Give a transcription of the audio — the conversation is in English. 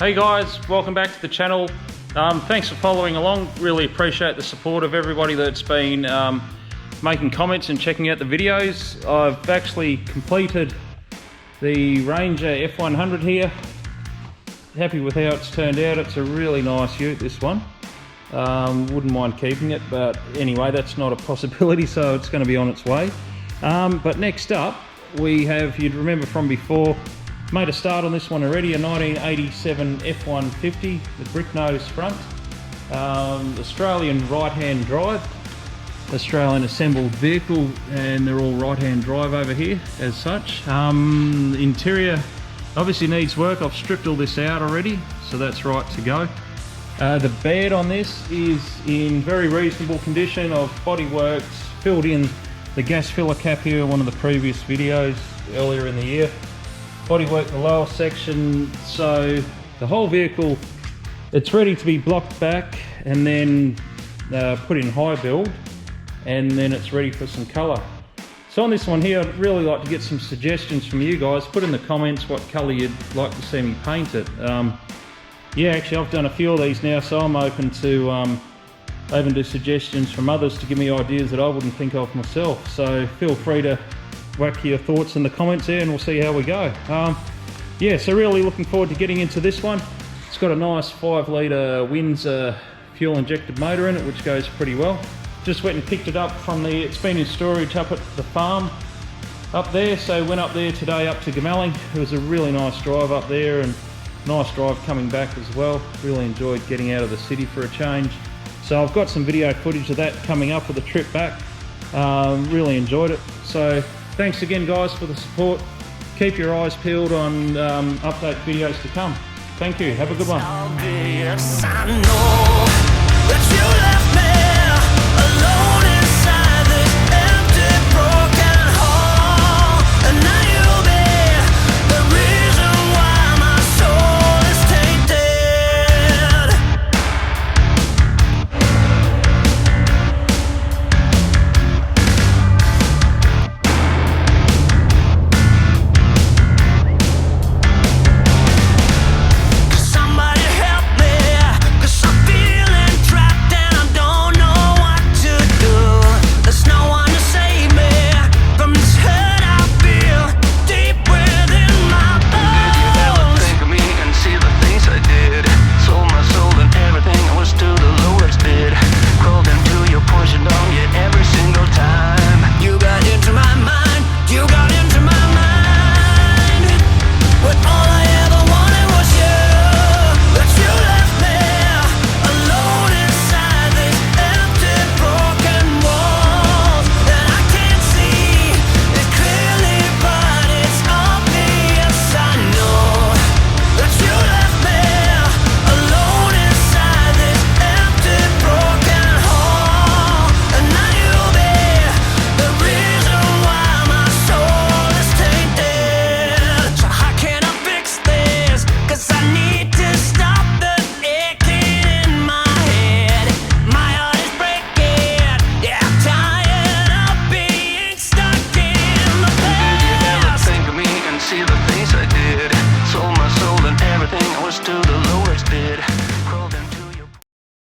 Hey guys, welcome back to the channel. Thanks for following along. Really appreciate the support of everybody that's been making comments and checking out the videos. I've actually completed the Ranger F100 here. Happy with how it's turned out. It's a really nice ute, this one. Wouldn't mind keeping it, but anyway, that's not a possibility, so it's going to be on its way. But next up, we have, you'd remember from before, made a start on this one already, a 1987 F150 with brick nose front, Australian right-hand drive, Australian assembled vehicle, and they're all right-hand drive over here as such. Interior obviously needs work. I've stripped all this out already, so that's right to go. The bed on this is in very reasonable condition. Of bodyworks, filled in the gas filler cap here, one of the previous videos earlier in the year. Bodywork the lower section, so the whole vehicle, it's ready to be blocked back and then put in high build, and then it's ready for some colour. So on this one here, I'd really like to get some suggestions from you guys. Put in the comments what colour you'd like to see me paint it. Yeah, actually I've done a few of these now, so I'm open to even do suggestions from others to give me ideas that I wouldn't think of myself. So feel free to whack your thoughts in the comments there and we'll see how we go. Yeah, so really looking forward to getting into this one. It's got a nice 5 litre Windsor fuel injected motor in it, which goes pretty well. Just went and picked it up from it's been in storage up at the farm up there, so went up there today up to Gamelling. It was a really nice drive up there and nice drive coming back as well. Really enjoyed getting out of the city for a change. So I've got some video footage of that coming up with the trip back. Really enjoyed it. So thanks again guys for the support. Keep your eyes peeled on update videos to come. Thank you, have a good one.